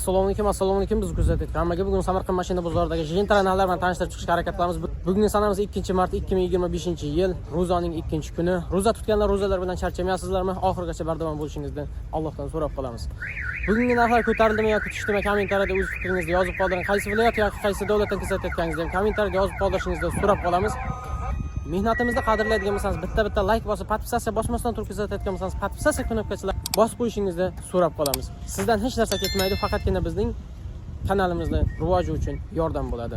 Assalomu alaykum. Biz kuzatdik. Hammaga bugun Samarqand mashina bozoridagi Gentra narxlar bilan tanishtirib chiqishga harakat qilamiz. Bugungi sanamiz 2-mart 2025-yil, ro'zaning 2-kuni. Ro'za tutganlar ro'zalar bilan charchamayapsizlarmi? Oxirigacha bardavom bo'lishingizni Allohdan so'rab qolamiz. Bugungi narxlar ko'tarildimi yoki tushdimi? Kommentariyada o'z fikringizni yozib qoldiring. Qaysi viloyat yoki qaysi davlatdan kuzatayotganingizni ham kommentariyada yozib qoldirishingizni so'rab qolamiz. Mehnatimizda qadrlaydigan bo'lsangiz, bitta like bosib, podpisatsiya bosmasdan turib kuzatayotgan bo'lsangiz, podpisatsiya knopkasiga bosib qo'yishingizni so'rab qolamiz. Sizdan hech narsa ketmaydi, faqatgina bizning kanalimizni rivoji uchun yordam bo'ladi.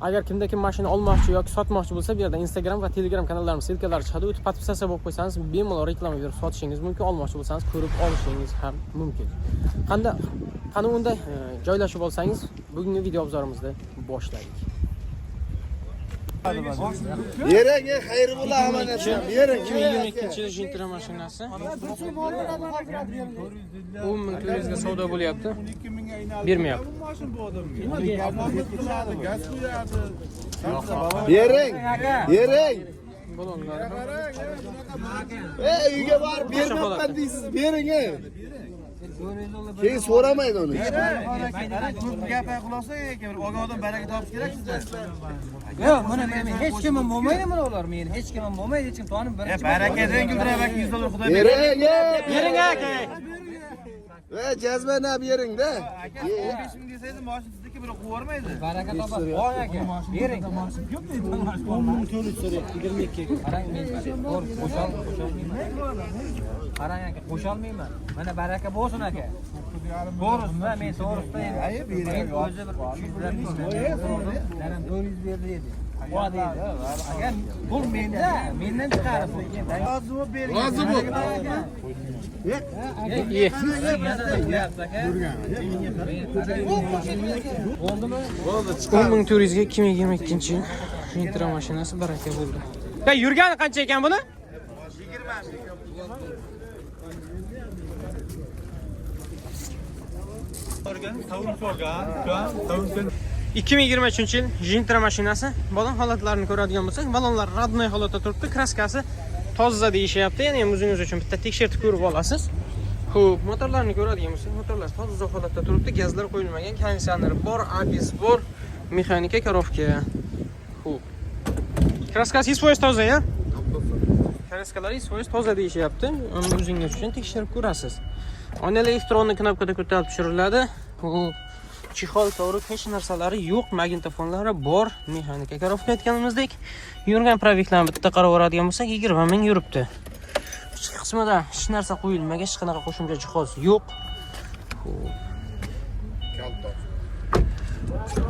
Agar kimda kim mashina olmoqchi yoki sotmoqchi bo'lsa, bu yerda Instagram va Telegram kanallarimiz silkalari chiqadi. O'tib podpisatsiya bo'lib qo'ysangiz, bemalol reklama berib sotishingiz mumkin, olmoqchi bo'lsangiz ko'rib olishingiz ham mumkin. Qani unda joylashib olsangiz, bugungi video obzorimizni boshlaylik. Yering, xayri bo'la amanatdan. Yering. 2022-yil Gentra mashinasi 10.400 ga savdo bo'lyapti. Bermayapti. Yering. Balonlar. Uyga borib bermayapman deysiz. Bering. Keyin so'ramaydi uni. Gapga xulosa ekan, ogohdan baraka topish kerak sizda. Yo'q, mana men hech kimim bo'lmaydi, mana ular meni hech kimim bo'lmaydi, hech kim tanib birinchi. Barakadan guldirabak $100 xudo Bering aka. Jazmana bering-da. aka 15 ming desangiz, mashina sizniki bir quvib yormaydi. Baraka topadi. Voy aka, bering. 10.400 so'rayapti, 22 ga. Qarang, men qo'sholmayman. Qarang aka, qo'sholmayman. Mana baraka bo'lsin aka. To'g'risida men to'g'risida endi. Men o'zi bir 300 dan daram 400 berdi edi. Voy deydi. Agar pul mendan chiqarib qo'ygan. Rozi bo'l bering. Rozi bo'l. Bo'ldimi? 10.400 ga 2022-yil Gentra mashinasi baraka bo'ldi. Ya yurgani qancha ekan buni? 2023-yil Gentra mashinasi balon holatlarini ko'radigan bo'lsak, balonlar radnoy holatda turibdi, kraskasi toza deyishyapti. Ya'ni ham o'zingiz uchun bitta tekshirib ko'rib olasiz. Xo'p, motorlarni ko'radigan bo'lsak, motorlar toza holatda turibdi, gazlar qo'yilmagan, konditsioner bor, ABS bor, mexanika korovka. Xo'p. Kraskasi 100% toza, ya? Kraskalari 100% toza deyishyapti. Uni o'zingiz uchun tekshirib ko'rasiz. Onali elektronli knopkada ko'tarib tushiriladi. Xo'p. Chixol, kovrik, hech narsalari yo'q, magnitofonlari bor, mexanika korovka aytganimizdek. Yurgan probyektlarni bitta qarab o'radigan bo'lsak, 20 ming yuribdi. Ichki qismida hech narsa qo'yilmagan, hech qanaqa qo'shimcha jihoz yo'q.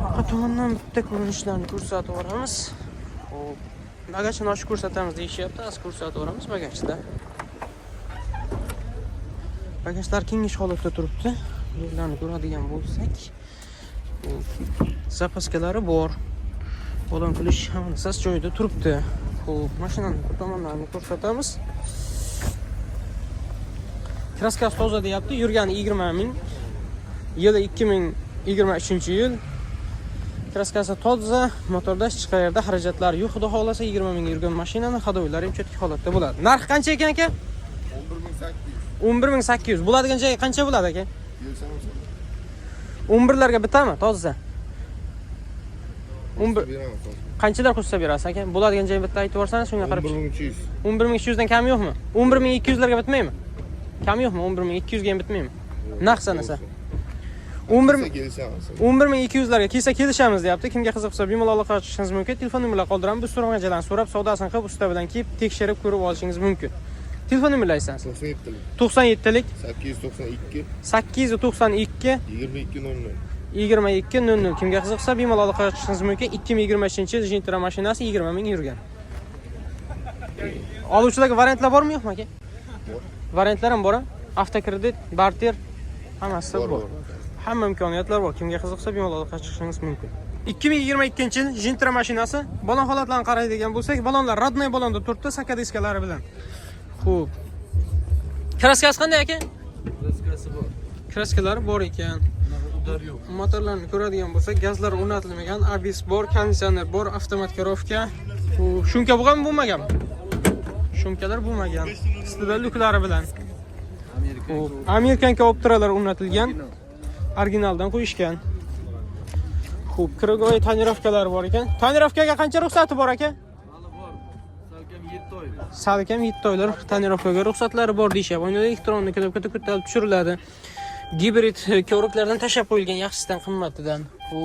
Orqa tomondan bitta ko'rinishlarni ko'rsatib o'ramiz. Xo'p, bagajni ochib ko'rsatamiz deyishyapti, az ko'rsatib o'ramiz bagajda. Bagajlar kengish holatda turibdi. Yerlarni ko'radigan bo'lsak, zapaskalari bor. Balon kulish hammasi joyida turibdi. Xo'p, mashinani tomonlarini ko'rsatamiz. Kraskasi toza deyapti. Yurgani 20 ming. Yili 2023-yil. Kraskasi toza, motorda hech qayerda xarajatlari yo'q. Xudo xolasa 20 ming yurgan mashinani hadoylari ham chetki holatda bo'ladi. Narx qancha ekan aka? 11.800. Bo'ladigan joyi qancha bo'ladi aka? 11larga bitami? Toza. 11 qanchalar qo'shsa berasiz aka? Bo'ladigan joyni bitta aytib yorsangiz, shunga qarab. 11.200. 11.200 dan kam yo'qmi? 11.200larga bitmaymi? Kam yo'qmi? 11.200 ga ham bitmaymi? Naq sanasa. 11.200larga kelsa kelishamiz deyapti. Kimga qiziqsa bemalol aloqa qilishingiz mumkin. Telefon nomerlarini qoldiramiz. Biz so'ragan joydan so'rab, savdosini qilib, usta bilan kelib, tekshirib ko'rib olishingiz mumkin. Telefon nomerlaringiz 97lik 892 2200. Kimga qiziqsa bemalol aloqa qilishingiz mumkin. 2023-yil Gentra mashinasi 20 ming yurgan. Oluvchilarga variantlar bormi yo'qmi aka? Variantlar ham bor. Avtokredit, barter hammasi bor. Hamma imkoniyatlar bor. Kimga qiziqsa bemalol aloqa qilishingiz mumkin. 2022-yil Gentra mashinasi balon holatlarini qaraydigan bo'lsak, balonlar radnoy balonda turibdi, saka diskalari bilan. Xo'p. Kraskasi qanday aka? Kraskasi bor. Kraskalari bor ekan. Udar yo'q. Motorlarni ko'radigan bo'lsak, gazlar o'rnatilmagan, ABS bor, konditsioner bor, avtomat korovka. Shumka bo'lmagan. Shumkalar bo'lmagan. Ustida luklari bilan. Amerikan kopterlar o'rnatilgan. originaldan qo'yishgan. Xo'p, krugovoy tonirovkalar bor ekan. Tonirovkaga qancha ruxsati bor aka? Salkam 7 oylar tonirovkaga ruxsatlari bor deyshap. O'yinda elektronnik knopkada ko'tarib tushiriladi. Gibrid ko'riklardan tashab qo'yilgan, yaxshisidan qimmatidan. Bu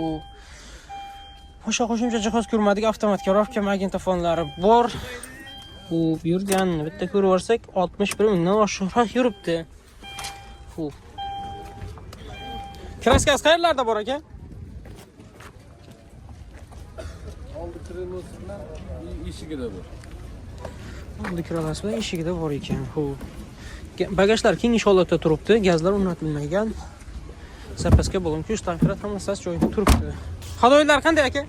boshqa qo'shimcha jihoz ko'rmadik, avtomat ko'rovka magnitofonlari bor. Xo'p, yurgan bitta ko'rib olsak 61 mingdan oshiqroq yuribdi. Xo'p. Kraskasi qayerlarda bor aka? Oldi kirmasdan eshigida bor. Oldi kiralasi bilan eshigida bor ekan. Xo'p. Bagajlar keng holatda turibdi, gazlar o'rnatilmagan. Zapaska bo'lgan shtamplar hammasi joyida turibdi. Hadoylar qanday aka?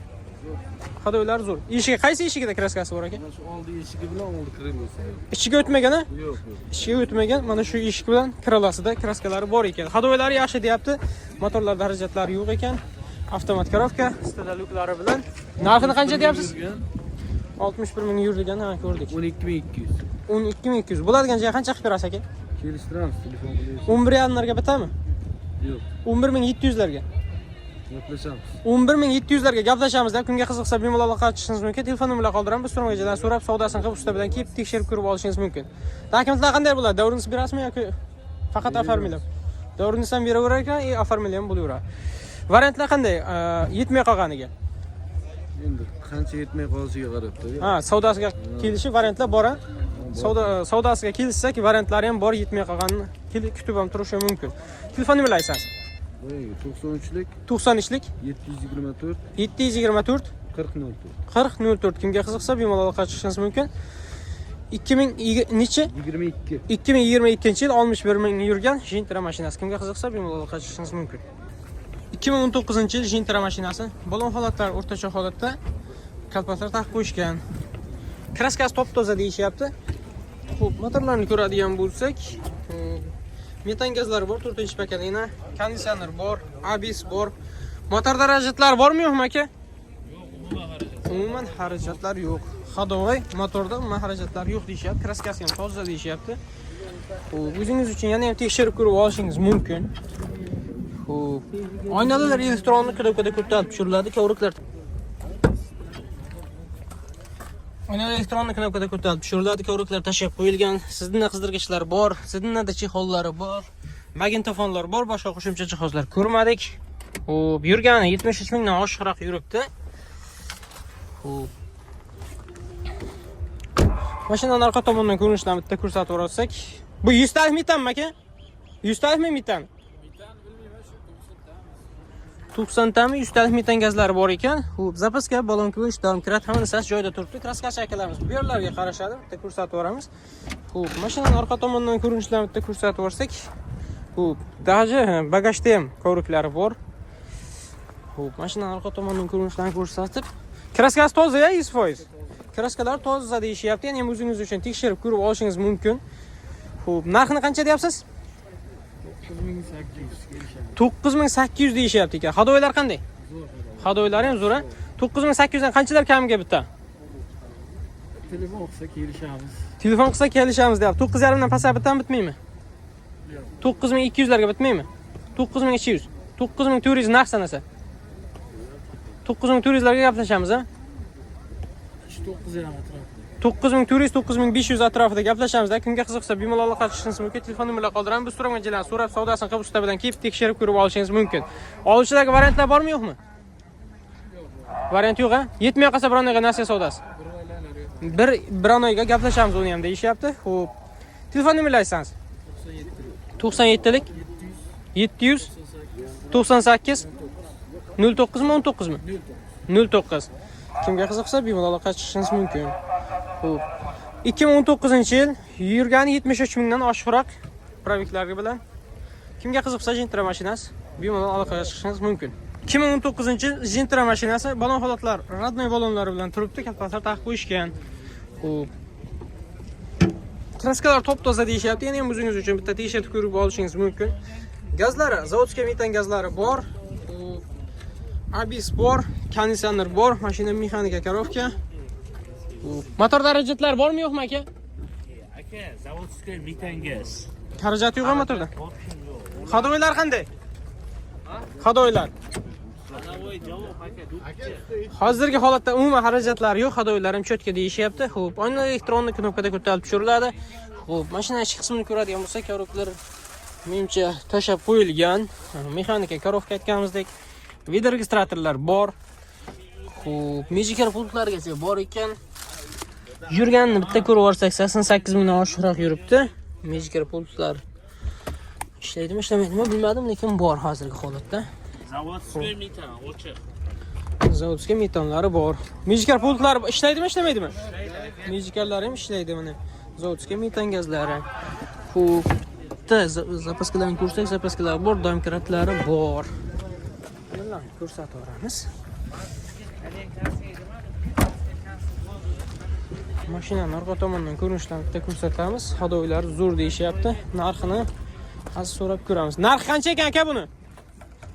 Hadoylar zo'r. Eshigi qaysi eshigida kraskasi bor aka? Shu oldi eshigi bilan oldi kirmasdan. Ichiga o'tmagan-a? Yo'q. Ichiga o'tmagan. Mana shu eshik bilan kiralasida kraskalari bor ekan. Hadoylari yaxshi deyapti. Motorlar darajatlari yo'q ekan. Avtomat korovka, stadaluklari bilan. Narxini qancha deyapsiz? 61 ming yurdigan, ha, ko'rdik. 12200. 12200. Bo'ladigan joyga qancha qilib berasiz aka? Kelishtiramiz, telefon qilyapsiz. 11 yanlarga bitami? Yo'q. 11700 larga. Gaplashamiz. 11700 larga gaplashamiz-da. Kunga qiziqsa bemalol aloqa qilishingiz mumkin. Telefon nomerlarini qoldiraman. Biz so'ramagan so'rab, savdosini qilib usta bilan kelib tekshirib ko'rib olishingiz mumkin. Dokumentlar qanday bo'ladi? Davringizni berasizmi yoki faqat oformilib? Davringizni ham beraverar ekan, oformilib ham bo'laveradi. Variantlar qanday? Yetmay qolganiga. Endi qancha yetmay qolishiga qarab turadi. Ha, savdosiga kelishi variantlar bor. Savdosiga kelishsa, variantlari ham bor, yetmay qolganini kutib ham turishi mumkin. Telefon nomerlaringiz aytsangiz. 93lik 90'lik 724 724 4004. 4004 kimga qiziqsa bemalol aloqa qilishingiz mumkin. 2022 2022 yil 61 ming yurgan Gentra mashinasi kimga qiziqsa bemalol aloqa qilishingiz mumkin. 2019 yil Gentra mashinasi balon holatlar o'rtacha holatda kalpaklar taqib qo'yishgan. Kraskasi top-toza deyishyapti. Xo'p, motorlarni ko'radigan bo'lsak, metan gazlari bor, 4-paketli, konditsioner bor, ABS bor. Motor darajatlari bormi yo'qmi aka? Yo'q, umuman xarajatlar yo'q. Hadovoy motorda umuman xarajatlar yo'q deyishyapti. Kraskasi ham toza deyishyapti. Xo'p, o'zingiz uchun yana ham tekshirib ko'rib olishingiz mumkin. Xo'p, oynalar elektronlik knopkada ko'tarib tushiriladi, ko'riklar. Oynalar elektronlik knopkada ko'tarib tushiriladi, ko'riklar tashib qo'yilgan. Sizdinda qizdirgichlar bor, sizdinda chexollari bor, magnitofonlar bor, boshqa qo'shimcha jihozlar ko'rmadik. Xo'p, yurgani 73 mingdan oshiqroq yuribdi. Xo'p. Mashinaning orqa tomonidan ko'rinishdan bitta ko'rsatib o'rsak, bu 100 talik metanmi aka? 100 talikmi metan? 90 tami 100 talik metan gazlari bor ekan. Xo'p, zapaska, balon ko'yish, domkrat hammasi joyida turibdi. Kraskasi akalarimiz bu yerlarga qarashadi. Bitta ko'rsatib o'ramiz. Xo'p, mashinaning orqa tomonidan ko'rinishlarni bitta ko'rsatib o'rsak, xo'p, daji bagajda ham ko'riklari bor. Xo'p, mashinaning orqa tomonidan ko'rinishlarni ko'rsatib, kraskasi toza-ya 100%. Kraskalar toza deyishyapti. Ya'ni o'zingiz uchun tekshirib ko'rib olishingiz mumkin. Xo'p, narxini qancha deyapsiz? 9800 deyishyapti ekan. Hadoylar qanday? Hadoylari ham zo'r. 9800 dan qanchalar kamiga bitta? Telefon qilsa kelishamiz. Telefon qilsa kelishamiz deyapti. 9.5 dan pasayib bitami bitmaymi? 9200 larga bitmaymi? 9200. 9400 narx sanasa. 9400 larga gaplashamiz, ha? 9.5 atrofida. 9400 9500 atrofida gaplashamiz-da. Kimga qiziqsa bemalol aloqa qilishingiz mumkin. Telefon nomerlarini qoldiramiz. Biz so'ragan joylarni so'rab, savdosini qilib usta bilan kelib tekshirib ko'rib olishingiz mumkin. Olishlardagi variantlar bormi yo'qmi? Variant yo'q-a? Yetmay qolsa bir onaga nasiya savdosi. Bir onaga gaplashamiz uni ham deyishyapti. Xo'p. Telefon nomerlarini aytsangiz. 97lik 700 98 09 mi 19 mi? 09. Kimga qiziqsa bemalol aloqa qilishingiz mumkin. Xo'p. 2019-yil yurgani 73 mingdan oshiqroq proviklari bilan. Kimga qiziqsa Gentra mashinasi bemalol aloqa qilishingiz mumkin. 2019-yil Gentra mashinasi balon holatlar, radnoy balonlari bilan turibdi, kalpaklar taqib qo'yishgan. Xo'p. Kraskalar top-toza deyishyapti. Ya'ni o'zingiz uchun bitta tekshirib ko'rib olishingiz mumkin. Gazlari, zavodskiy metan gazlari bor. ABS bor, konditsioner bor, mashina mexanika korovka. Motor darajatlari bormi yo'qmi aka? Aka, zavodskiy metan gaz. Xarajat yo'qmi motorda? Hadoylar qanday? Hadoylar. Hozirgi holatda umuman xarajatlar yo'q, hadoylar ham cho'tka deyishyapti. Xo'p, oynalar elektronlik knopkada ko'tarilib tushiriladi. Xo'p, mashina ichki qismini ko'radigan bo'lsak, koroklar menimcha tashab qo'yilgan. Mexanika korovka aytganimizdek, video registratorlar bor. Xo'p, Magicar pultlargacha bor ekan. Yurganini bitta ko'rib olsak 88 mingdan oshiqroq yuribdi. Magicar pultlar ishlaydimi, ishlamaydimi bilmadim, lekin bor hozirgi holatda. Zavodskiy metonlari bor. Magicar pultlar ishlaydimi, ishlamaydimi? Magicarlar ham ishlaydi mana. Zavodskiy meton gazlari. Xo'p, zapaskalarni ko'rsak, zapaskalar bor, domkratlari bor. Bularni ko'rsatib o'ramiz. Mashinani orqa tomonidan ko'rinishlarini bitta ko'rsatamiz. Hadoylar zo'r deyishyapti. Narxini hozir so'rab ko'ramiz. Narxi qancha ekan aka buni?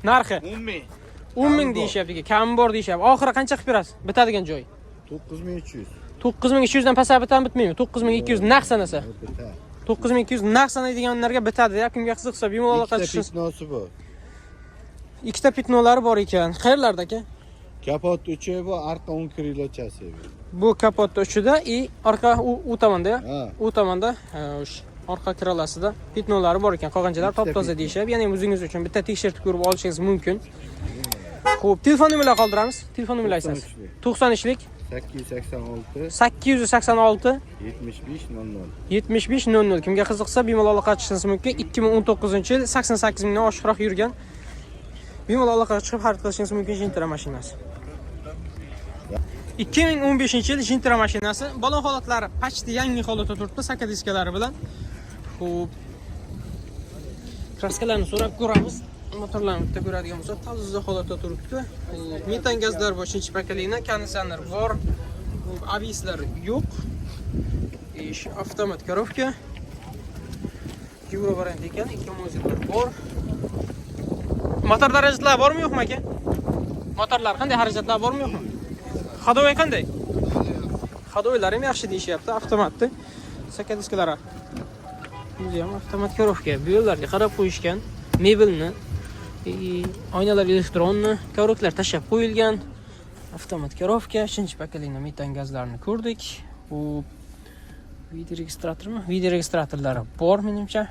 Narxi 10 ming. 10 ming deyishyapti aka. Kam bor deyishyapti. Oxiri qancha qilib berasiz? Bitadigan joy. 9300. 9200 dan pasayib bitmaymi? 9200 naqd sanasa. 9200 naqd sanaydiganlarga bitadi. Kimga qiziqsa bemalol aloqa qilishsiz. Pitnosi bor. Ikkita pitnolari bor ekan. Qayerlarda aka? Kapot uchi bu, orqa 10 krilochasi. Bu kapot uchida и orqa u tomonda-ya. Ha. U tomonda o'sha orqa kralasida pitnolari bor ekan. Qolganchalar top-toza deyishib, ya'ni o'zingiz uchun bitta tekshirib ko'rib olishingiz mumkin. Xo'p, telefon nomerlarini qoldiramiz. Telefon nomerlarini aytsangiz. 90'lik 886 886 7500. 7500. Kimga qiziqsa bemalol aloqa qilishingiz mumkin. 2019-yil 88 mingdan oshiqroq yurgan. Bemalol aloqaga chiqib xarid qilishingiz mumkin Gentra mashinasi. 2015-yil Gentra mashinasi balon holatlari почти yangi holatda turibdi, saka diskalari bilan. Xo'p. Kraskalarni so'rab ko'ramiz. Motorlarni bitta ko'radigan bo'lsak, toza holatda turibdi. Metan gazlar bor, 3-pakaligidan, konditsioner bor. Avislar yo'q. Ish avtomat korovka. Euro variant ekan, 2 motorlar bor. Motor darajatlari bormi yo'qmi aka? Motorlar qanday xarajatlar bormi yo'qmi? Hadoy qanday? Hadoylar ham yaxshi deyishyapti, avtomatni. Saka diskalari. Bu ham avtomat korovka. Bu yo'llarga qarab qo'yishgan. Mebelni, oynalar elektronni, kovroklar tashab qo'yilgan. Avtomat korovka, 3-pakaligidan metan gazlarini ko'rdik. Bu video registratormi? Video registratorlari bor menimcha.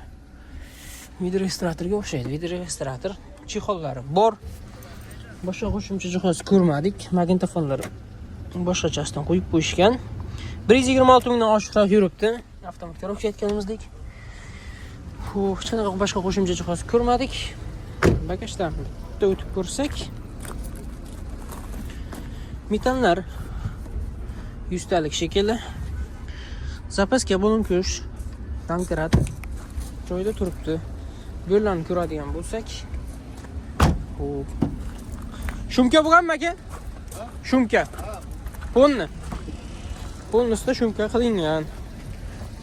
Video registratorga o'xshaydi. Video registrator chexollari bor. Boshqa qo'shimcha jihoz ko'rmadik. Magnitofonlar boshqachasidan qo'yib qo'yishgan. 126 mingdan oshiqroq yuribdi. Avtomat korovka aytganimizdek. Xo'p, hech qanaqa boshqa qo'shimcha jihoz ko'rmadik. Bagajlarni bitta o'tib ko'rsak. Metanlar 100 talik shekilli. Zapaska bo'linko'sh, domkrat joyida turibdi. Bu yerlarni ko'radigan bo'lsak. Xo'p. Shumka bo'lganmi aka? Shumka. Polni. Polnisida shumka qilingan.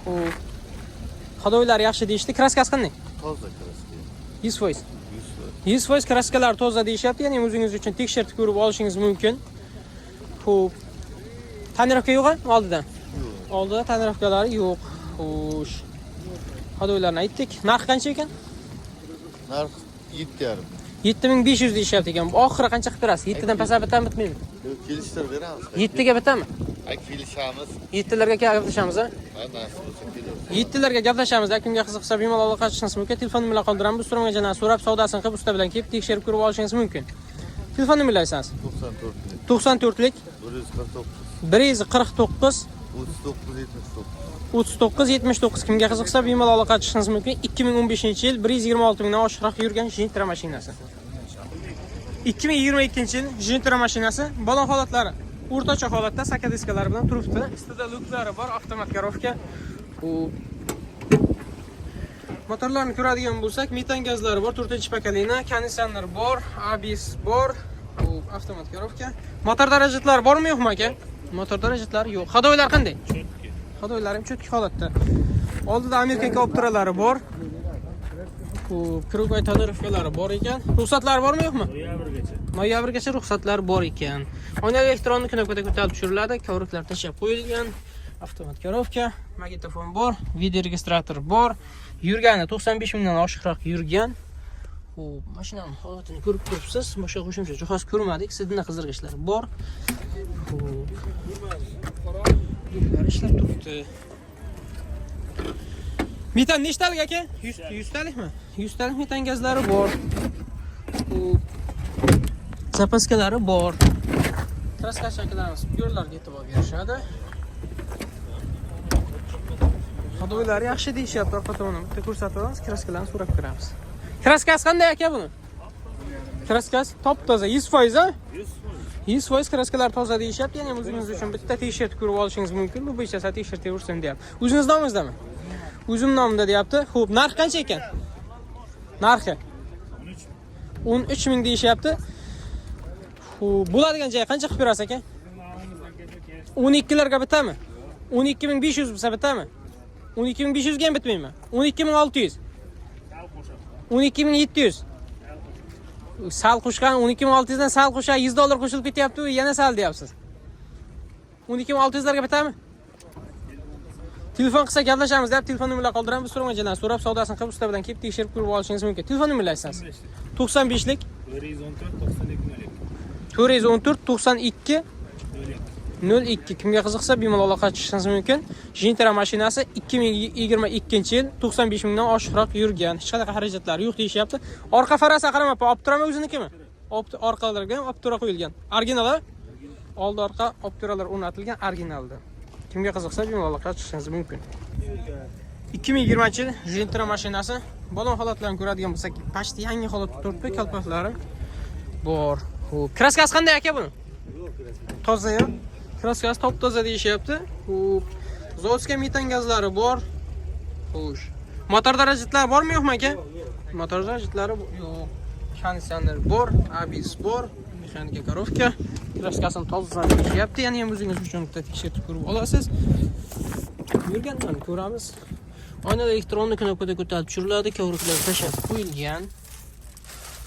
Xo'p. Hadoylar yaxshi deyishdi. Kraskasi qanday? Toza kraska. 100%. 100% kraskalar toza deyishyapti. Ya'ni o'zingiz uchun tekshirib ko'rib olishingiz mumkin. Xo'p. Tonirovka yo'q oldidan? Yo'q. Oldida tonirovkalari yo'q. Xo'sh. Hadoylarni aytdik. Narx qancha ekan? Narx 7,5. 7500 deyishyapti ekan. Oxiri qancha qilib berasiz? 7 dan pasayib bitami bitmaymi? Yo'q, kelishtirib beramiz. 7 ga bitami? Kelishamiz. 7 larga gaplashamiz, ha? Nasib bo'lsa kelamiz. 7 larga gaplashamiz. Kimga qiziqsa bemalol aloqa qilishingiz mumkin. Telefon nomerlarini qoldiramiz. Bu so'ramaganlarni so'rab, savdosini qilib, usta bilan kelib tekshirib ko'rib olishingiz mumkin. Telefon nomerlarini aytsangiz. 94lik 149 39 79. Kimga qiziqsa bemalol aloqa qilishingiz mumkin. 2015-yil 126 mingdan oshiqroq yurgan Gentra mashinasi. 2022-yil Gentra mashinasi balon holatlari o'rtacha holatda saka diskalari bilan turibdi. Ustida luklari bor, avtomat korovka. Motorlarni ko'radigan bo'lsak, metan gazlari bor, 4-pakaligidan, konditsioner bor, ABS bor, avtomat korovka. Motor darajatlari bormi yo'qmi aka? Motor darajatlari yo'q. Hadoylar qanday? Hadoylar ham cho'tki holatda. Oldida Amerika optiralari bor. Krugoy tonirovkalari bor ekan. Ruxsatlari bormi yo'qmi? Noyabrgacha ruxsatlar bor ekan. Oyna elektronlik knopkada ko'tarilib tushiriladi, kovroklar tashab qo'yilgan. Avtomat korovka, magnitofon bor, video registrator bor. Yurgani 95 mingdan oshiqroq yurgan. Xo'p, mashinaning holatini ko'rib turibsiz. Boshqa qo'shimcha jihoz ko'rmadik. Sidna qizdirg'ichlar bor. Xo'p. Yo'llar ishlab turibdi. Metan nechtalik aka? 100 talikmi? 100 talik metan gazlari bor. Xo'p. Zapaskalari bor. Kraska shakllarimiz yo'llarga e'tibor berishadi. Hadoylari yaxshi deyishyapti. Orqa tomondan bitta ko'rsatamiz, kraskalarni so'rab ko'ramiz. Kraskasi qanday aka buni? Kraskasi top toza 100%, ha? 100% kraskalar toza deyishyapti. Ya'ni o'zingiz uchun bitta t-shirt ko'rib olishingiz mumkin. Bu bo'yicha t-shirt tevirsin deyapti. O'zingiz nomingizdami? O'zim nomimda deyapti. Xo'p, narx qancha ekan? Narxi 13 ming deyishyapti. Xo'p, bo'ladigan joyi qancha qilib berasiz aka? 12 larga bitami? 12500 bo'lsa bitami? 12500 ga ham bitmaymi? 12600. 12700. Sal qo'shgan 12600 dan sal qo'shgan $100 qo'shilib ketyapti, yana sal deyapsiz. 12600 larga bitami? Telefon qilsa gaplashamiz deb telefon nomerlarini qoldiramiz. So'ramaganlar so'rab savdosini qilib usta bilan kelib tekshirib ko'rib olishingiz mumkin. Telefon nomerlarini aytsangiz. 95lik 414 92 02. Kimga qiziqsa bemalol aloqa qilishingiz mumkin. Gentra mashinasi 2022-yil 95 mingdan oshiqroq yurgan. Hech qanaqa xarajatlari yo'q deyishyapti. Orqa farasi qaramapti. Optirama o'zinikimi? Orqalarga ham optura qo'yilgan. Original, oldi orqa opturalar o'rnatilgan originalda. Kimga qiziqsa bemalol aloqa qilishingiz mumkin. 2020-yil Gentra mashinasi balon holatlarini ko'radigan bo'lsak, pashti yangi holatda turibdi, kalpaklari bor. Xo'p, kraskasi qanday aka buni? Toza-ya. Kraskasi top toza deyishyapti. Xo'p, Zotska metan gazlari bor. Xo'sh. Motor darajatlari bormi yo'qmi aka? Motor darajatlari yo'q. Konditsioner bor, ABS bor, mexanika korovka. Kraskasini toza deyishyapti. Ya'ni ham o'zingiz uchun bitta tekshirib ko'rib olasiz. Yurgandan ko'ramiz. Oynada elektronlik knopkada ko'tarib tushiriladi, kovraklar tashab qo'yilgan.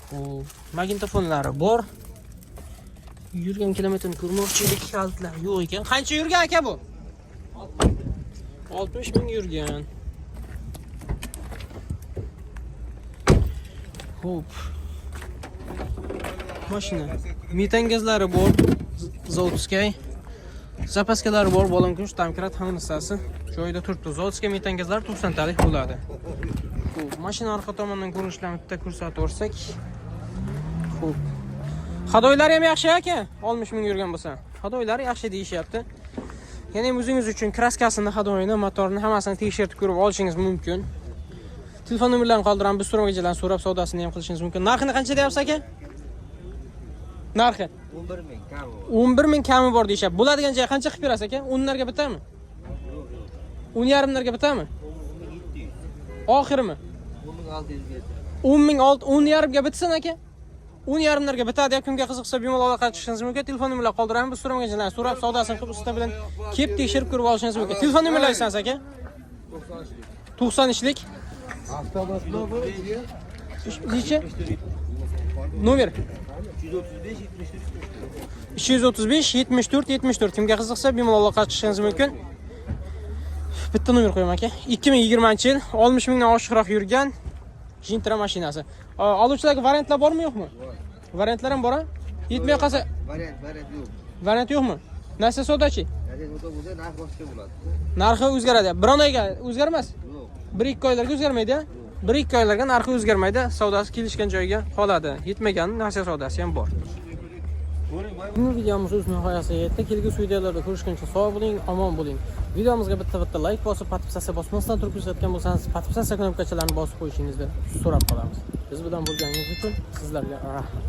Xo'p, magnitofonlari bor. Yurgan kilometrni ko'rmoqchilik kalitlar yo'q ekan. Qancha yurgan aka bu? 60 ming yurgan. Xo'p. Mashina metan gazlari bor. Zotskay. Zapaskalari bor, balon kuch, tamkirat hammasi joyida turibdi. Zotskay metan gazlari 90 talik bo'ladi. Xo'p, mashina orqa tomonidan ko'rinishlarini bitta ko'rsatib o'rsak. Xo'p. Hadoylari ham yaxshi aka, 60 ming yurgan bo'lsa. Hadoylari yaxshi deyishyapti. Ya'ni o'zingiz uchun kraskasini, hadoyini, motorni hammasini tekshirib ko'rib olishingiz mumkin. Telefon nomerlarini qoldiramiz, biz so'ramaganlarni so'rab savdosini ham qilishingiz mumkin. Narxini qancha deyapsiz aka? Narxi 11 ming kami bor. 11 ming kami bor deyshap. Bo'ladigan joy qancha qilib berasiz aka? 10 larga bitami? 10,5 larga bitami? Oxirimi? 10,600 ga bitsin aka. 10,5 larga bitadi. Kimga qiziqsa bemalol aloqa qilishingiz mumkin. Telefon nomerlarini qoldiramiz, biz so'ramaganlarni so'rab savdosini qilib usta bilan kelib tekshirib ko'rib olishingiz mumkin. Telefon nomerlarini aytsangiz aka? 90'lik. Necha? Nomer 235 74 74. Kimga qiziqsa bemalol aloqa qilishingiz mumkin. Bitta nomer qo'yaman aka. 2020-yil 60 mingdan oshiqroq yurgan Gentra mashinasi. Oluvchilarga variantlar bormi yo'qmi? Variantlar ham bor-a? Yetmay qolsa Variant yo'q. variant yo'qmi? Nasib savdochi? Narx boshqa bo'ladi. Narxi o'zgaradi. Bir oyga o'zgarmas? Yo'q. 1-2 oylarga o'zgarmaydi-a? 1-2 oylarga narxi o'zgarmaydi. Savdosi kelishgan joyiga qoladi. Yetmagan narsa savdosi ham bor. Bu videomiz o'z nihoyasiga yetdi. Kelgusi videolarda ko'rishguncha sog' bo'ling, omon bo'ling. Videomizga bitta like bosib, podpisatsiya bosmasdan turib ko'rsatgan bo'lsangiz, podpisatsiya knopkachalarini bosib qo'yishingizni so'rab qolamiz. Biz bilan bo'lganingiz uchun sizlarga rahmat.